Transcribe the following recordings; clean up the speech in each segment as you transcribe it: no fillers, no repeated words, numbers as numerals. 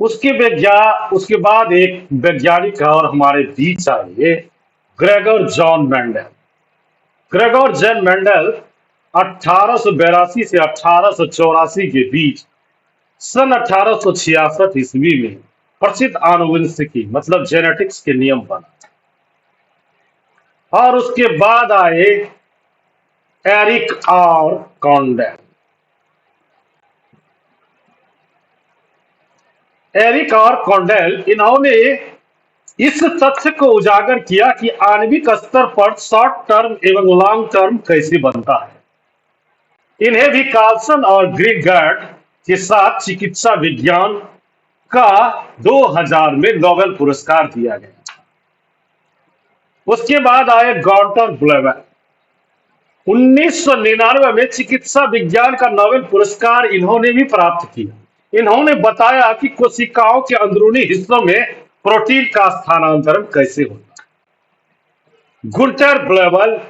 उसके बाद एक वैज्ञानिक और हमारे बीच आए, Gregor John Mendel. Gregor John Mendel 1882 से 1884 के बीच सन 1866 ईस्वी में प्रसिद्ध आनुवंशिकी मतलब जेनेटिक्स के नियम बना। और उसके बाद आए एरिक और कॉन्डेल। एरिक और कॉन्डेल इन्होंने इस तथ्य को उजागर किया कि आणविक स्तर पर शॉर्ट टर्म एवं लॉन्ग टर्म कैसे बनता है। इन्हें भी कार्लसन और ग्रीगर्ड के साथ चिकित्सा विज्ञान का 2000 में नोबेल पुरस्कार दिया गया। उसके बाद आए गॉर्डन ब्लेवेल। 1999 में चिकित्सा विज्ञान का नोबेल पुरस्कार इन्होंने भी प्राप्त किया। इन्होंने बताया कि कोशिकाओं के अंदरूनी हिस्सों में प्रोटीन का स्थानांतरण कैसे होता है। गुंटर ब्लेवेल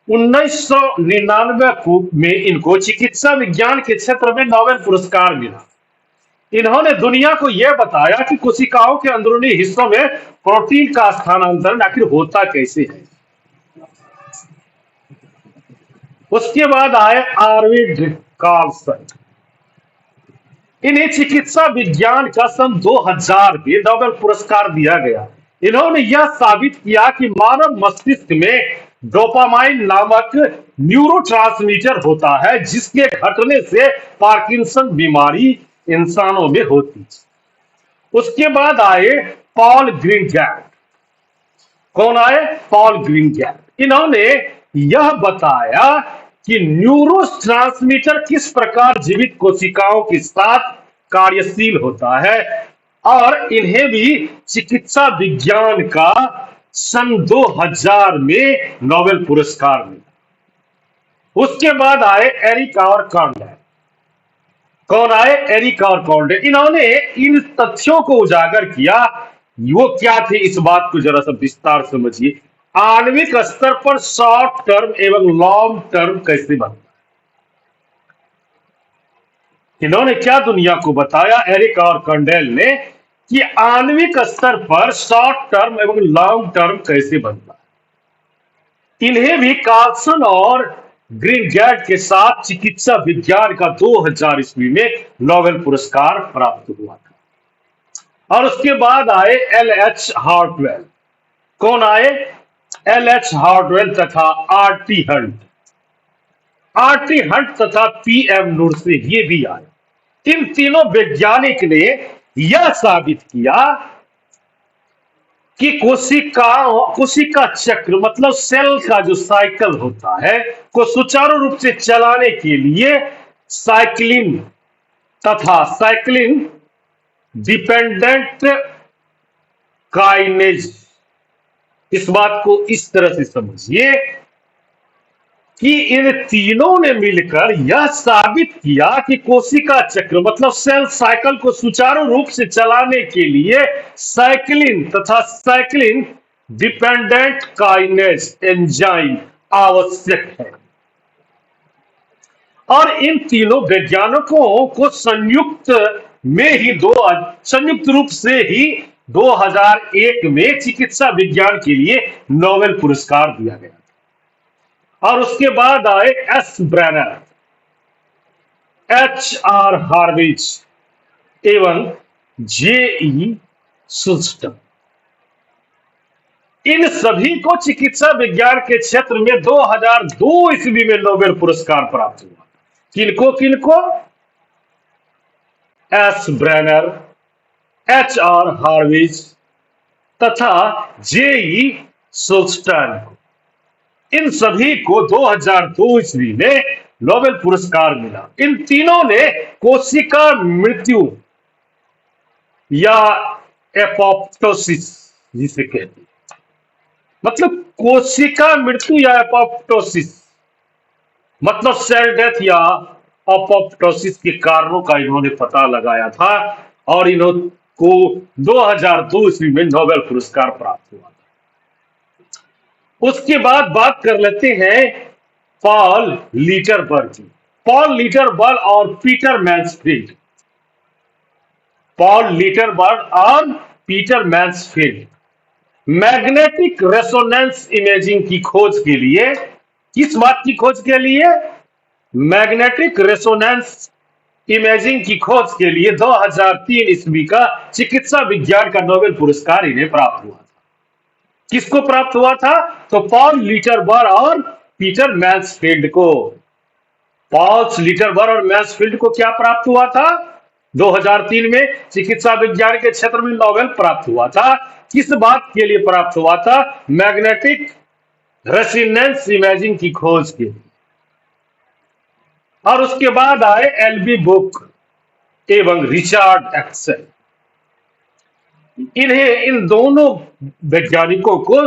1999 में इनको चिकित्सा विज्ञान के क्षेत्र में नोबेल पुरस्कार मिला। इन्होंने दुनिया को यह बताया कि कोशिकाओं के अंदरूनी हिस्सों में प्रोटीन का स्थानांतरण आखिर होता कैसे है। उसके बाद आए आर्विड कार्लसन। इन्हें चिकित्सा विज्ञान का सन 2000 में नोबेल पुरस्कार दिया गया। इन्होंने यह साबित किया कि मानव मस्तिष्क में डोपामाइन नामक न्यूरोट्रांसमीटर होता है, जिसके घटने से पार्किंसन बीमारी इंसानों में होती। उसके बाद आए पॉल ग्रीनगैर्ड। कौन आए? पॉल ग्रीनगैर्ड। इन्होंने यह बताया कि न्यूरोट्रांसमीटर किस प्रकार जीवित कोशिकाओं के साथ कार्यशील होता है, और इन्हें भी चिकित्सा विज्ञान का सन 2000 में नोबेल पुरस्कार मिला। उसके बाद आए एरिक और कॉन्डेल। कौन आए? एरिक और कॉन्डेल। इन्होंने इन तथ्यों को उजागर किया। वो क्या थे, इस बात को जरा सा विस्तार समझिए। आणविक स्तर पर शॉर्ट टर्म एवं लॉन्ग टर्म कैसे बनता है। इन्होंने क्या दुनिया को बताया, एरिक और कॉन्डेल ने, कि आणविक स्तर पर शॉर्ट टर्म एवं लॉन्ग टर्म कैसे बनता है। इन्हें भी कार्लसन और ग्रीनगैर्ड के साथ चिकित्सा विज्ञान का 2000 ईस्वी में नोबेल पुरस्कार प्राप्त हुआ था। और उसके बाद आए एल एच हार्टवेल। कौन आए? एल एच हार्टवेल तथा आर.टी. हंट। आर.टी. हंट तथा पी.एम. नुर्से ये भी आए। इन तीनों वैज्ञानिक ने यह साबित किया कि कोशिका चक्र मतलब सेल का जो साइकिल होता है को सुचारू रूप से चलाने के लिए साइक्लिन तथा साइक्लिन डिपेंडेंट काइनेज। इस बात को इस तरह से समझिए कि इन तीनों ने मिलकर यह साबित किया कि कोशिका चक्र मतलब सेल साइकिल को सुचारू रूप से चलाने के लिए साइक्लिन तथा साइक्लिन डिपेंडेंट काइनेज एंजाइम आवश्यक है। और इन तीनों वैज्ञानिकों को संयुक्त रूप से ही 2001 में चिकित्सा विज्ञान के लिए नोबेल पुरस्कार दिया गया। और उसके बाद आए एस ब्रेनर, एच आर हार्विज एवं जे.ई. सुल्स्टन। इन सभी को चिकित्सा विज्ञान के क्षेत्र में 2002 ईस्वी में नोबेल पुरस्कार प्राप्त हुआ। किनको किनको? एस ब्रेनर, एच आर हार्विज तथा जे.ई. सुल्स्टन। इन सभी को 2002 ईस्वी में नोबेल पुरस्कार मिला। इन तीनों ने कोशिका मृत्यु या एपोप्टोसिस जिसे कहते हैं, मतलब कोशिका मृत्यु या एपोप्टोसिस मतलब सेल डेथ या एपोप्टोसिस के कारणों का इन्होंने पता लगाया था, और इनको 2002 ईस्वी में नोबेल पुरस्कार प्राप्त हुआ। उसके बाद बात कर लेते हैं पॉल लीटरबर्ग की। पॉल लीटरबर्ग और पीटर मैन्सफील्ड। पॉल लिटरबर्ग और Peter Mansfield magnetic resonance imaging की खोज के लिए, किस बात की खोज के लिए? मैग्नेटिक रेजोनेंस इमेजिंग की खोज के लिए 2003 ईस्वी का चिकित्सा विज्ञान का नोबेल पुरस्कार इन्हें प्राप्त हुआ था। किसको प्राप्त हुआ था? तो पॉल लिटरबर्ग और पीटर मैन्सफील्ड को। पॉल लिटरबर्ग और मैन्सफील्ड को क्या प्राप्त हुआ था? 2003 में चिकित्सा विज्ञान के क्षेत्र में नोबेल प्राप्त हुआ था। किस बात के लिए प्राप्त हुआ था? मैग्नेटिक रेजोनेंस इमेजिंग की खोज के लिए। और उसके बाद आए एलबी बुक एवं रिचर्ड एक्सेल। इन दोनों वैज्ञानिकों को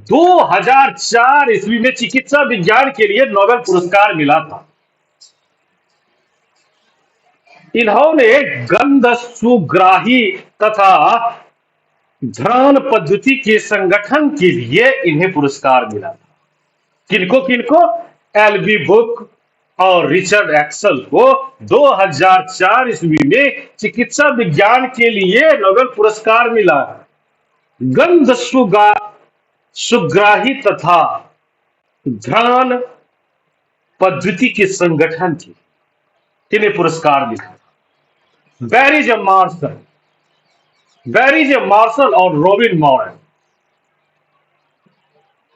2004 ईस्वी में चिकित्सा विज्ञान के लिए नोबेल पुरस्कार मिला था। इन्होंने गंध सुग्राही तथा ध्यान पद्धति के संगठन के लिए इन्हें पुरस्कार मिला था। किनको किनको? एलबी बुक और रिचर्ड एक्सेल को 2004 ईस्वी में चिकित्सा विज्ञान के लिए नोबेल पुरस्कार मिला। गंध सुग्राही तथा ध्यान पद्धति के संगठन के इन्हें पुरस्कार मिला। बैरी जे मार्शल और रॉबिन मॉरेन।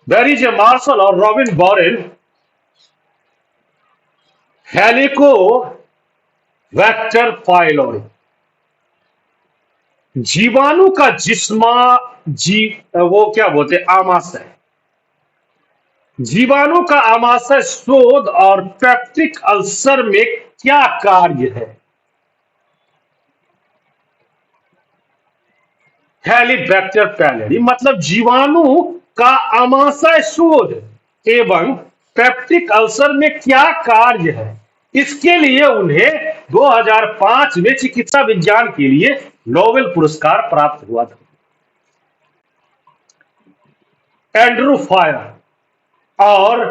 बैरी जे मार्शल और रॉबिन मॉरेन हेलिको वेक्टर पाइलोरी, जीवाणु का वो क्या बोलते हैं, आमाशय, जीवाणु का आमाशय शोध और पेप्टिक अल्सर में क्या कार्य है? हेलिबैक्टर पाइलोरी मतलब जीवाणु का आमाशय शोध एवं पेप्टिक अल्सर में क्या कार्य है, इसके लिए उन्हें 2005 में चिकित्सा विज्ञान के लिए नोबेल पुरस्कार प्राप्त हुआ था। एंड्रू फायर और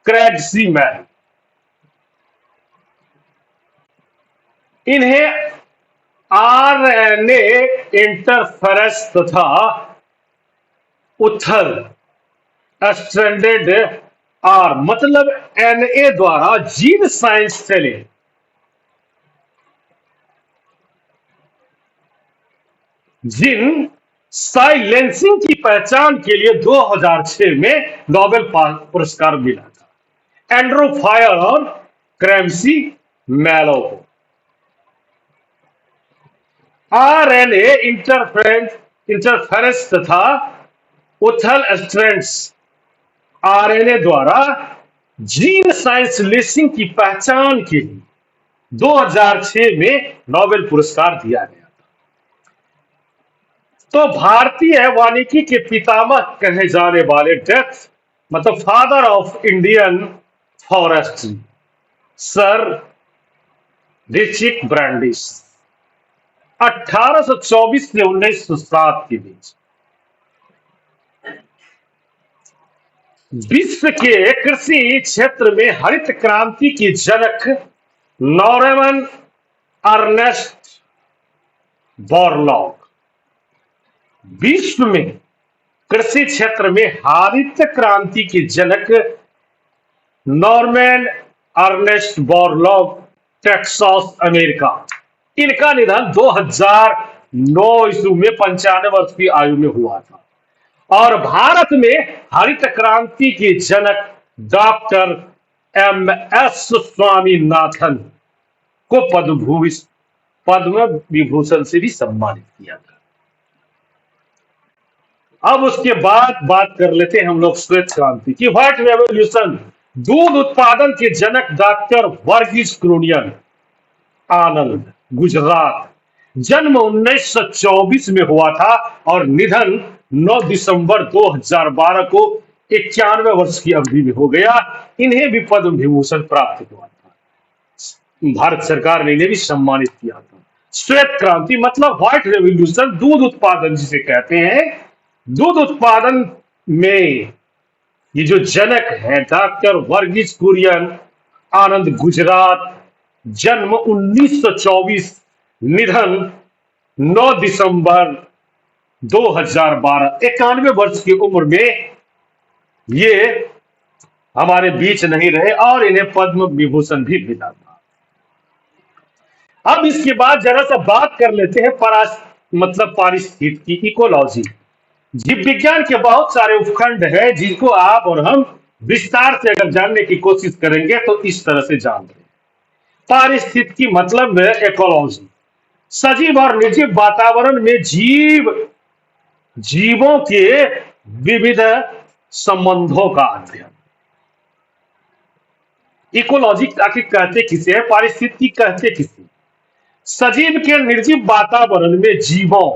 क्रेग सीमैन, इन्हें आरएनए इंटरफेरेंस तथा उथल स्ट्रैंडेड आर मतलब एनए द्वारा जीन साइंस चले जीन साइलेंसिंग की पहचान के लिए 2006 में नोबेल पुरस्कार मिला था। एंड्रू फायर और क्रैम्सी मैलो को आरएनए इंटरफेरेंस तथा उथल स्ट्रैंड्स आरएनए द्वारा जीन साइलेंसिंग की पहचान के लिए 2006 में नोबेल पुरस्कार दिया गया था। तो भारतीय वानिकी के पितामह कहे जाने वाले डेथ मतलब father of Indian forestry sir Richard Brandis 1824 से 1907 के बीच विश्व के कृषि क्षेत्र में हरित क्रांति के जनक नॉर्मन अर्नेस्ट बोरलॉग, विश्व में कृषि क्षेत्र में हरित क्रांति के जनक Norman Ernest Borlaug, Texas America, इनका निधन 2009 ईस्वी में 95 वर्ष की आयु में हुआ था। और भारत में हरित क्रांति के जनक डॉक्टर एम.एस. स्वामीनाथन को पद्म विभूषण से भी सम्मानित किया था। अब उसके बाद बात कर लेते हैं हम लोग श्वेत क्रांति की। व्हाइट रेवोल्यूशन, दूध उत्पादन के जनक डॉक्टर वर्गीस कुरियन, आनंद, गुजरात, जन्म 1924 में हुआ था और निधन 9 दिसंबर 2012 को 91 वर्ष की अवधि में हो गया। इन्हें भी पद्म विभूषण प्राप्त हुआ था, भारत सरकार ने इन्हें भी सम्मानित किया था। श्वेत क्रांति मतलब व्हाइट रेवोल्यूशन, दूध उत्पादन जिसे कहते हैं, दूध उत्पादन में ये जो जनक है डॉक्टर वर्गीस कुरियन, आनंद, गुजरात, जन्म 1924, निधन 9 दिसंबर 2012, 91 वर्ष की उम्र में ये हमारे बीच नहीं रहे और इन्हें पद्म विभूषण भी मिला था। अब इसके बाद जरा सा बात कर लेते हैं मतलब पारिस्थितिकी, इकोलॉजी। जीव विज्ञान के बहुत सारे उपखंड हैं जिनको आप और हम विस्तार से अगर जानने की कोशिश करेंगे तो इस तरह से जान लेंगे। पारिस्थितिकी मतलब है इकोलॉजी, सजीव और निर्जीव वातावरण में जीवों के विविध संबंधों का अध्ययन। इकोलॉजी आखिर कहते किसे है, पारिस्थितिकी कहते किसे? सजीव के निर्जीव वातावरण में जीवों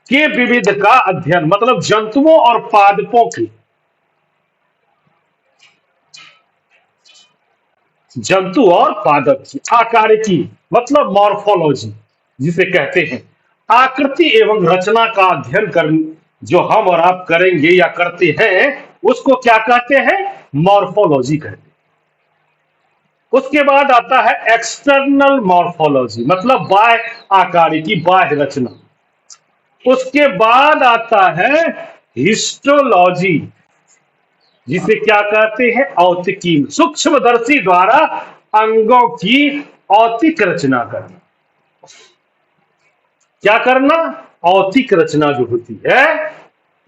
के विविध का अध्ययन, मतलब जंतुओं और पादपों की, जंतु और पादप की आकारिकी मतलब मॉर्फोलॉजी जिसे कहते हैं, आकृति एवं रचना का अध्ययन कर जो हम और आप करेंगे या करते हैं उसको क्या कहते हैं? मॉर्फोलॉजी कहते हैं। उसके बाद आता है एक्सटर्नल मॉर्फोलॉजी, मतलब बाह्य आकारिकी, बाह्य रचना। उसके बाद आता है हिस्टोलॉजी जिसे क्या कहते हैं? औतिकी, सूक्ष्मदर्शी द्वारा अंगों की औतिक रचना करना। क्या करना? औतिक रचना जो होती है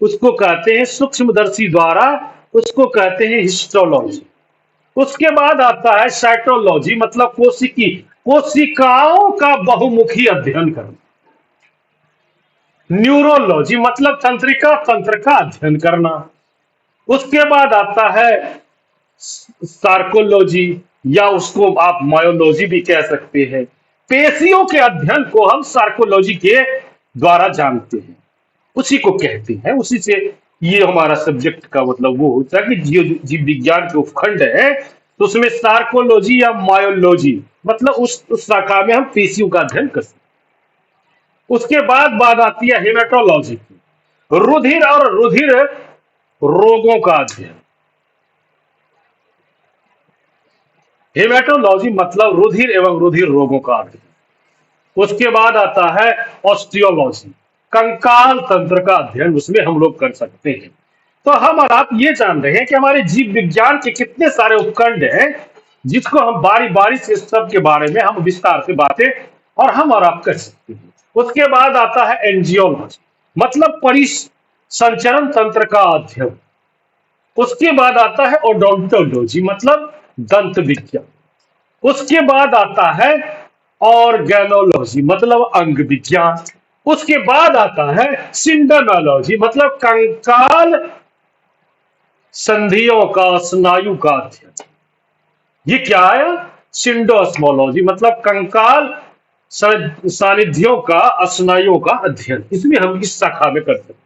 उसको कहते हैं सूक्ष्मदर्शी द्वारा, उसको कहते हैं हिस्टोलॉजी। उसके बाद आता है साइटोलॉजी, मतलब कोशिकाओं का बहुमुखी अध्ययन करना। न्यूरोलॉजी मतलब तंत्रिका तंत्र का अध्ययन करना। उसके बाद आता है सार्कोलॉजी या उसको आप मायोलॉजी भी कह सकते हैं। पेशियों के अध्ययन को हम सार्कोलॉजी के द्वारा जानते हैं, उसी को कहते हैं, उसी से ये हमारा सब्जेक्ट का मतलब वो होता है कि जीव विज्ञान के उपखंड है तो उसमें सार्कोलॉजी या मायोलॉजी मतलब उस शाखा में हम पेशियों का अध्ययन कर सकते हैं। उसके बाद बात आती है हेमेटोलॉजी की, रुधिर और रुधिर रोगों का अध्ययन। हेमेटोलॉजी मतलब रुधिर एवं रुधिर रोगों का अध्ययन। उसके बाद आता है ऑस्टियोलॉजी, कंकाल तंत्र का अध्ययन उसमें हम लोग कर सकते हैं। तो हम और आप ये जान रहे हैं कि हमारे जीव विज्ञान के कितने सारे उपखंड हैं जिसको हम बारी बारी से सब के बारे में हम विस्तार से बातें और हम और आप कर सकते हैं। उसके बाद आता है एंजियोलॉजी, मतलब परिसंचरण तंत्र का अध्ययन। उसके बाद आता है ओडोंटोलॉजी, मतलब दंत विज्ञान। उसके बाद आता है ऑर्गेनोलॉजी, मतलब अंग विज्ञान। उसके बाद आता है सिंडोनोलॉजी, मतलब कंकाल संधियों का, स्नायु का अध्ययन। ये क्या है? सिंडोस्मोलॉजी, मतलब कंकाल सानिध्यों का, स्नायुओं का अध्ययन। इसमें हम इस शाखा में कर सकते हैं।